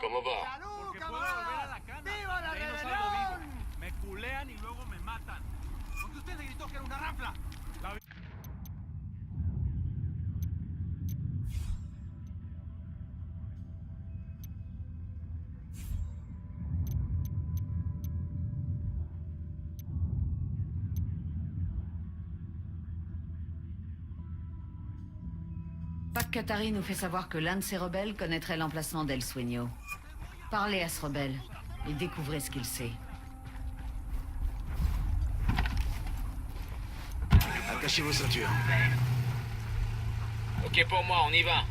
¿Cómo va? ¡Salud, Porque puedo volver a la cana. ¡Viva la De ahí no salgo rebelión! vivo. Me culean y luego me matan. Porque usted le gritó que era una ranfla. Pac Katari nous fait savoir que l'un de ces rebelles connaîtrait l'emplacement d'El Sueño. Parlez à ce rebelle et découvrez ce qu'il sait. Attachez vos ceintures. Ok pour moi, on y va.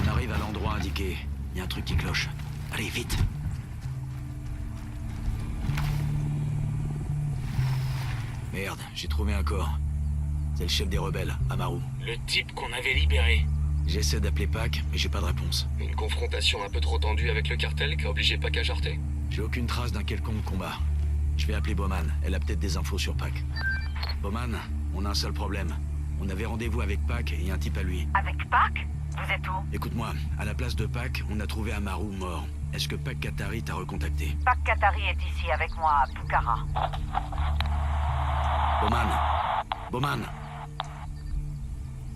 On arrive à l'endroit indiqué. Il y a un truc qui cloche. Allez, vite. Merde, j'ai trouvé un corps. C'est le chef des rebelles, Amaru. Le type qu'on avait libéré. J'essaie d'appeler Pac, mais j'ai pas de réponse. Une confrontation un peu trop tendue avec le cartel qui a obligé Pac à jarter. J'ai aucune trace d'un quelconque combat. Je vais appeler Bowman. Elle a peut-être des infos sur Pac. Bowman, on a un seul problème. On avait rendez-vous avec Pac et un type à lui. Avec Pac? Vous êtes où? Écoute-moi, à la place de Pac, on a trouvé Amaru mort. Est-ce que Pac Katari t'a recontacté? Pac Katari est ici avec moi à Pucara. Bowman. Bowman.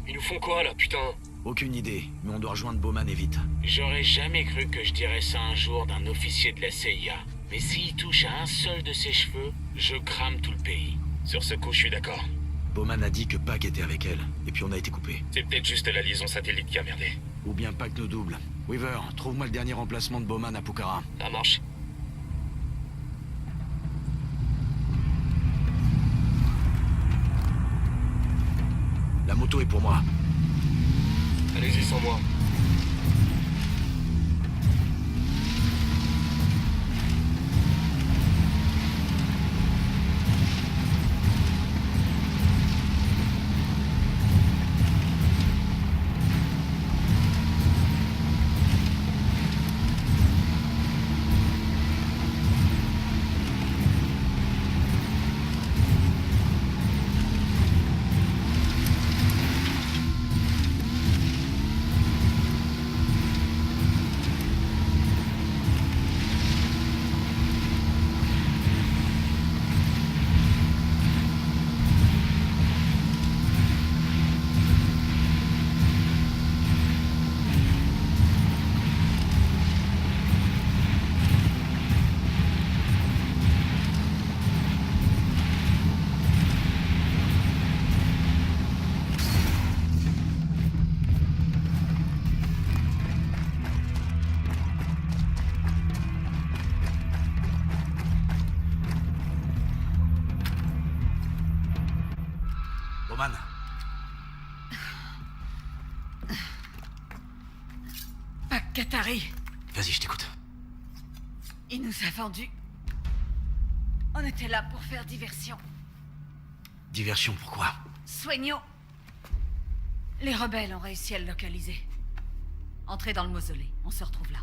Ils nous font quoi là, putain? Aucune idée, mais on doit rejoindre Bowman et vite. J'aurais jamais cru que je dirais ça un jour d'un officier de la CIA. Mais s'il touche à un seul de ses cheveux, je crame tout le pays. Sur ce coup, je suis d'accord. Bowman a dit que Pac était avec elle, et puis on a été coupé. C'est peut-être juste la liaison satellite qui a merdé. Ou bien Pac nous double. Weaver, trouve-moi le dernier emplacement de Bowman à Pucara. Ça marche. La moto est pour moi. Allez-y sans moi. Bowman. Pac Katari, Vas-y, je t'écoute. il nous a vendus. On était là pour faire diversion. Diversion, pourquoi? Sueño. Les rebelles ont réussi à le localiser. Entrez dans le mausolée, on se retrouve là.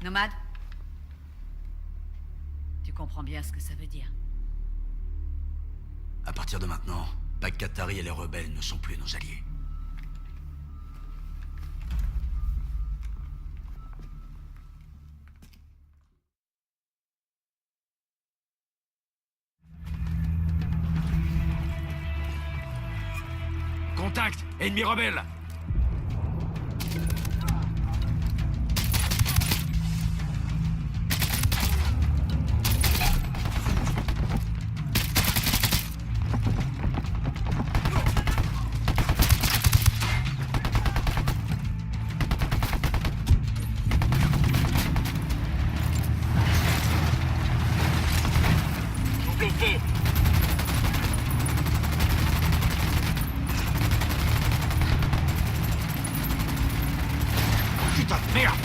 Nomade? Tu comprends bien ce que ça veut dire. À partir de maintenant, Pac Katari et les rebelles ne sont plus nos alliés. Contact! Ennemi rebelle! Recule! Putain de merde!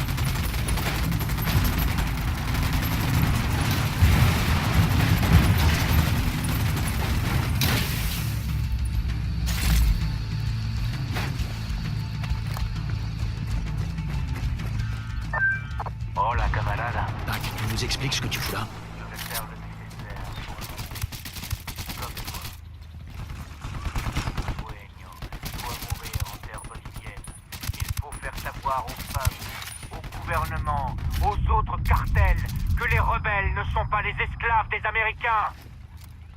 Hola, camarada. Pac, tu nous expliques ce que tu fous là? Je vais faire le nécessaire pour comme toi. Sueño doit mourir en terre bolivienne. Il faut faire savoir aux femmes, au gouvernement, aux autres cartels que les rebelles ne sont pas les esclaves des Américains.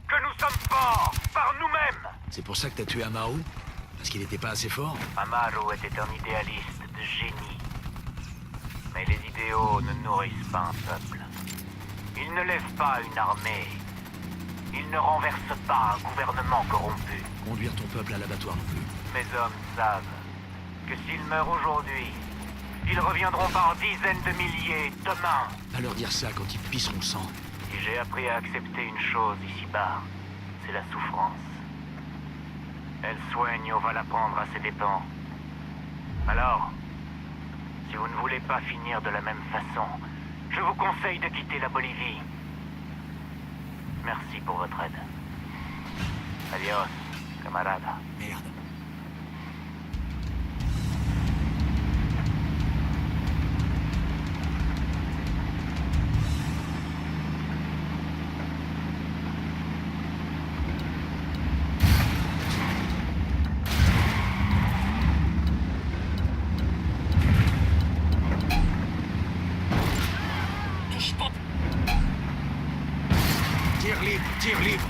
Que nous sommes forts par nous-mêmes. C'est pour ça que t'as tué Amaru? Parce qu'il était pas assez fort? Amaro était un idéaliste de génie. Mais les idéaux ne nourrissent pas un peuple. Ils ne lèvent pas une armée. Ils ne renversent pas un gouvernement corrompu. Conduire ton peuple à l'abattoir non plus. Mes hommes savent que s'ils meurent aujourd'hui, ils reviendront par dizaines de milliers demain. Pas leur dire ça quand ils pisseront le sang. Si j'ai appris à accepter une chose ici-bas, c'est la souffrance. El Sueño va la prendre à ses dépens. Alors, si vous ne voulez pas finir de la même façon, je vous conseille de quitter la Bolivie. Merci pour votre aide. Adios, camarada. Merde. Touche pas! Tire libre, tire libre!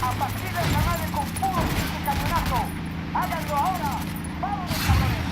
A partir del canal con puro cañonazo. ¡Háganlo ahora! ¡Vamos, cabrones!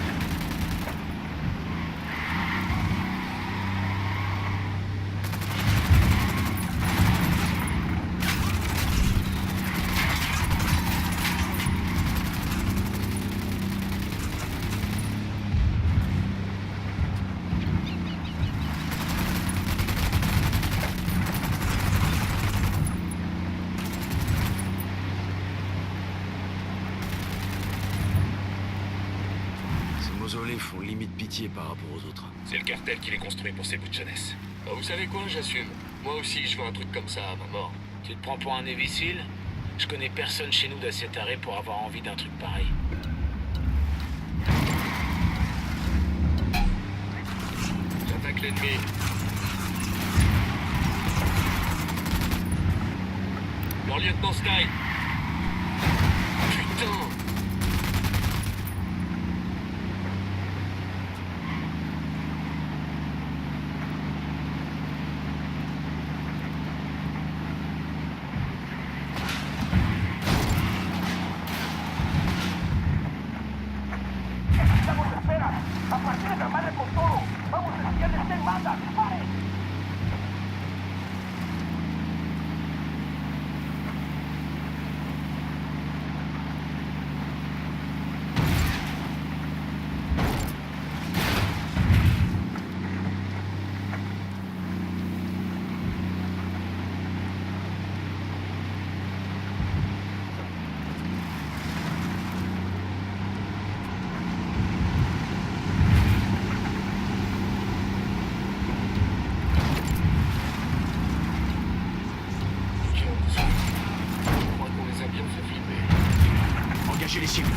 Ces mausolées font limite pitié par rapport aux autres. C'est le cartel qui les construit pour ses bouts de jeunesse. Bah, vous savez quoi, j'assume. Moi aussi, je veux un truc comme ça à ma mort. Tu te prends pour un imbécile? Je connais personne chez nous d'assez taré pour avoir envie d'un truc pareil. J'attaque l'ennemi. Leur lieutenant Sky. Putain! ¡Necesitamos esperas! ¡A partir de la madre con todo! ¡Vamos a enviarles en manda! ¡Paren! Je crois qu'on les a bien fait filmer. Engagez les cibles.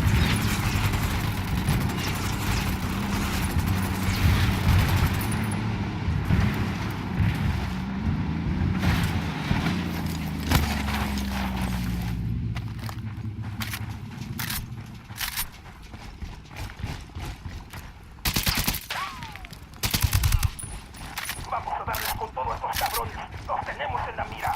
¡Vamos a darles con todo a estos cabrones! ¡Los tenemos en la mira!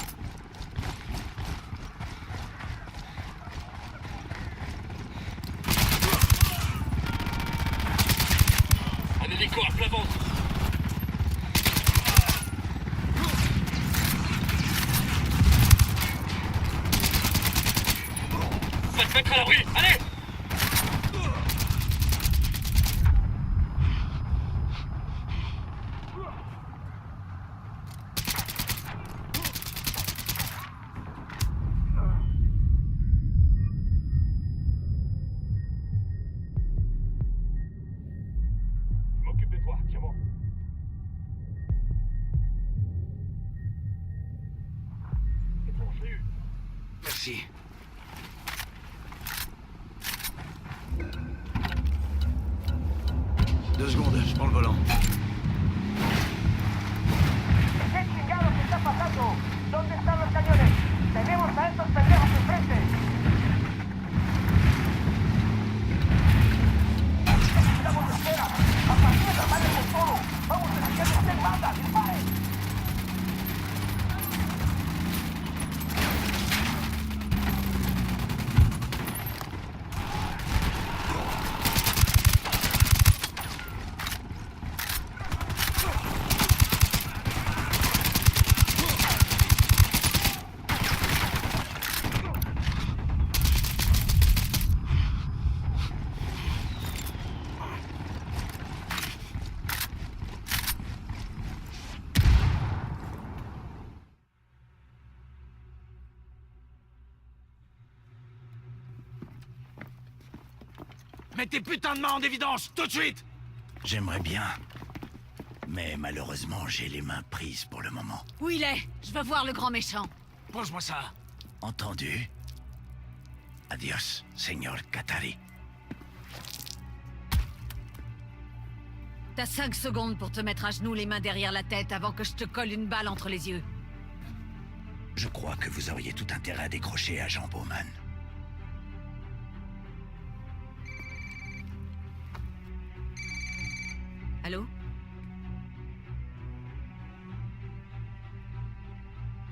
Un hélico à plat ventre. Faites mettre à l'abri, allez! Merci. Deux secondes, je prends le volant. ¿Qué chingados está pasando? ¿Dónde están los cañones? Tenemos a estos pendejos enfrente. Estamos de espera. Apaguen, vale con todo. Vamos a hacer que usted mata. ¡Disparen! Mets tes putains de mains en évidence, tout de suite! J'aimerais bien. Mais malheureusement, j'ai les mains prises pour le moment. Où il est? Je veux voir le grand méchant. Pose-moi ça. Entendu? Adios, señor Katari. T'as 5 secondes pour te mettre à genoux, les mains derrière la tête, avant que je te colle une balle entre les yeux. Je crois que vous auriez tout intérêt à décrocher, agent Bowman. Allô?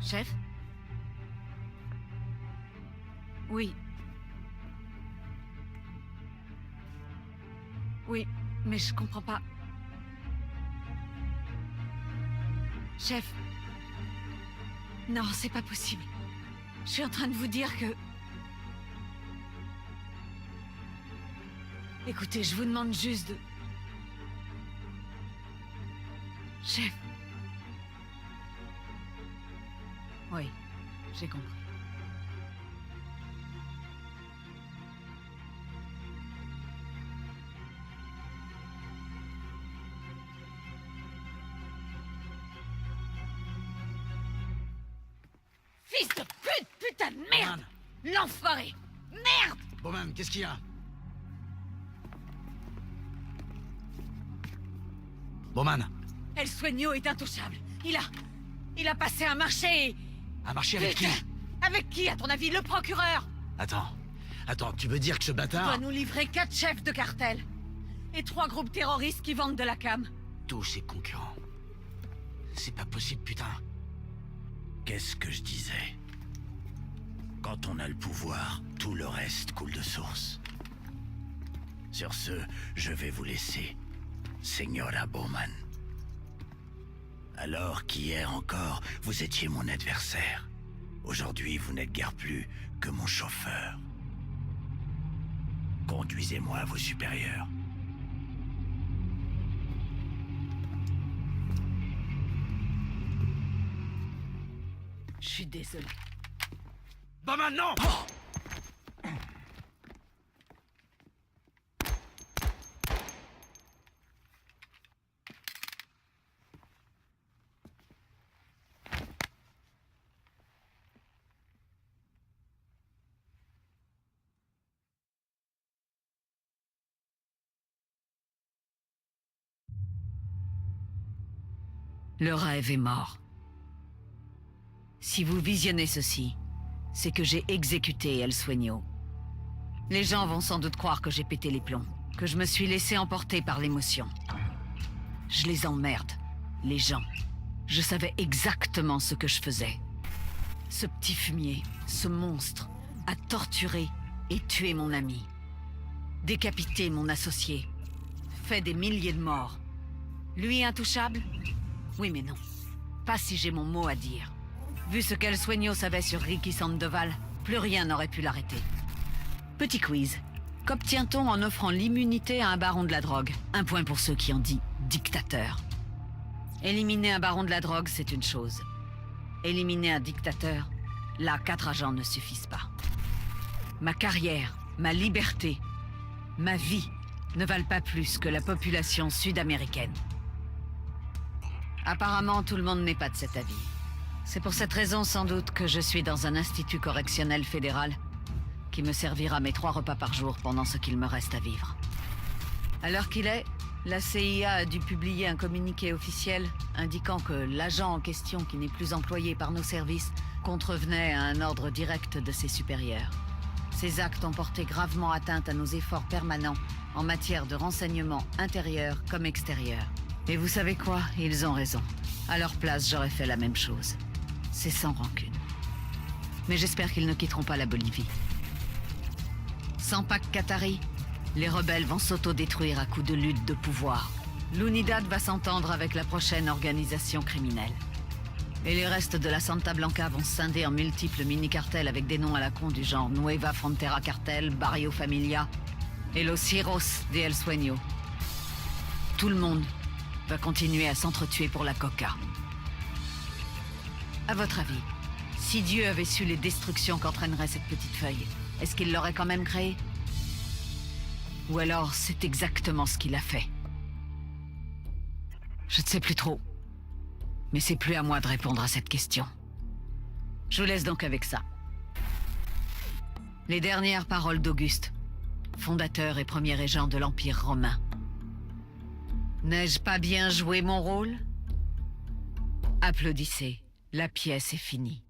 Chef? Oui. Oui, mais je comprends pas. Chef. Non, c'est pas possible. Je suis en train de vous dire que... Écoutez, je vous demande juste de... Chef. Oui, j'ai compris. Fils de pute! Putain de merde! L'enfoiré! Merde! Bowman, qu'est-ce qu'il y a? Bowman! El Sueño est intouchable. Il a passé un marché et... Un marché avec qui? Avec qui, à ton avis? Le procureur? Attends, tu veux dire que ce Il bâtard... doit nous livrer 4 chefs de cartel. Et 3 groupes terroristes qui vendent de la cam. Tous ses concurrents. C'est pas possible, putain. Qu'est-ce que je disais? Quand on a le pouvoir, tout le reste coule de source. Sur ce, je vais vous laisser, Señora Bowman. Alors qu'hier encore, vous étiez mon adversaire. Aujourd'hui, vous n'êtes guère plus que mon chauffeur. Conduisez-moi à vos supérieurs. Je suis désolé. Bowman, non! Le rêve est mort. Si vous visionnez ceci, c'est que j'ai exécuté El Sueño. Les gens vont sans doute croire que j'ai pété les plombs, que je me suis laissé emporter par l'émotion. Je les emmerde, les gens. Je savais exactement ce que je faisais. Ce petit fumier, ce monstre, a torturé et tué mon ami. Décapité mon associé. Fait des milliers de morts. Lui intouchable? Oui mais non. Pas si j'ai mon mot à dire. Vu ce qu'El Sueño savait sur Ricky Sandoval, plus rien n'aurait pu l'arrêter. Petit quiz. Qu'obtient-on en offrant l'immunité à un baron de la drogue? Un point pour ceux qui ont dit dictateur. Éliminer un baron de la drogue, c'est une chose. Éliminer un dictateur, là, 4 agents ne suffisent pas. Ma carrière, ma liberté, ma vie ne valent pas plus que la population sud-américaine. Apparemment, tout le monde n'est pas de cet avis. C'est pour cette raison, sans doute, que je suis dans un institut correctionnel fédéral qui me servira mes 3 repas par jour pendant ce qu'il me reste à vivre. À l'heure qu'il est, la CIA a dû publier un communiqué officiel indiquant que l'agent en question, qui n'est plus employé par nos services, contrevenait à un ordre direct de ses supérieurs. Ces actes ont porté gravement atteinte à nos efforts permanents en matière de renseignement intérieur comme extérieur. Et vous savez quoi? Ils ont raison. À leur place, j'aurais fait la même chose. C'est sans rancune. Mais j'espère qu'ils ne quitteront pas la Bolivie. Sans Pac Katari, les rebelles vont s'autodétruire à coups de lutte de pouvoir. L'Unidad va s'entendre avec la prochaine organisation criminelle. Et les restes de la Santa Blanca vont se scinder en multiples mini-cartels avec des noms à la con du genre Nueva Frontera Cartel, Barrio Familia et Los Heroes de El Sueño. Tout le monde va continuer à s'entretuer pour la coca. À votre avis, si Dieu avait su les destructions qu'entraînerait cette petite feuille, est-ce qu'il l'aurait quand même créée? Ou alors c'est exactement ce qu'il a fait? Je ne sais plus trop. Mais c'est plus à moi de répondre à cette question. Je vous laisse donc avec ça. Les dernières paroles d'Auguste, fondateur et premier régent de l'Empire romain. N'ai-je pas bien joué mon rôle? Applaudissez, la pièce est finie.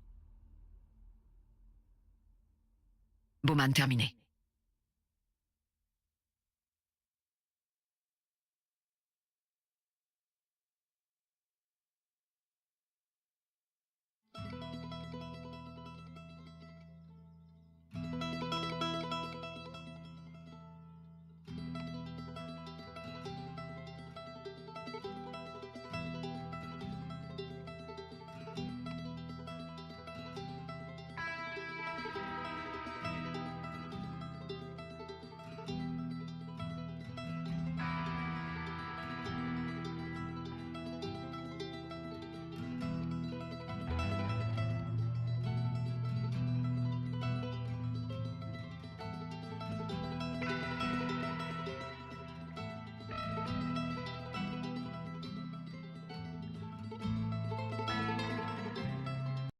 Bowman terminé.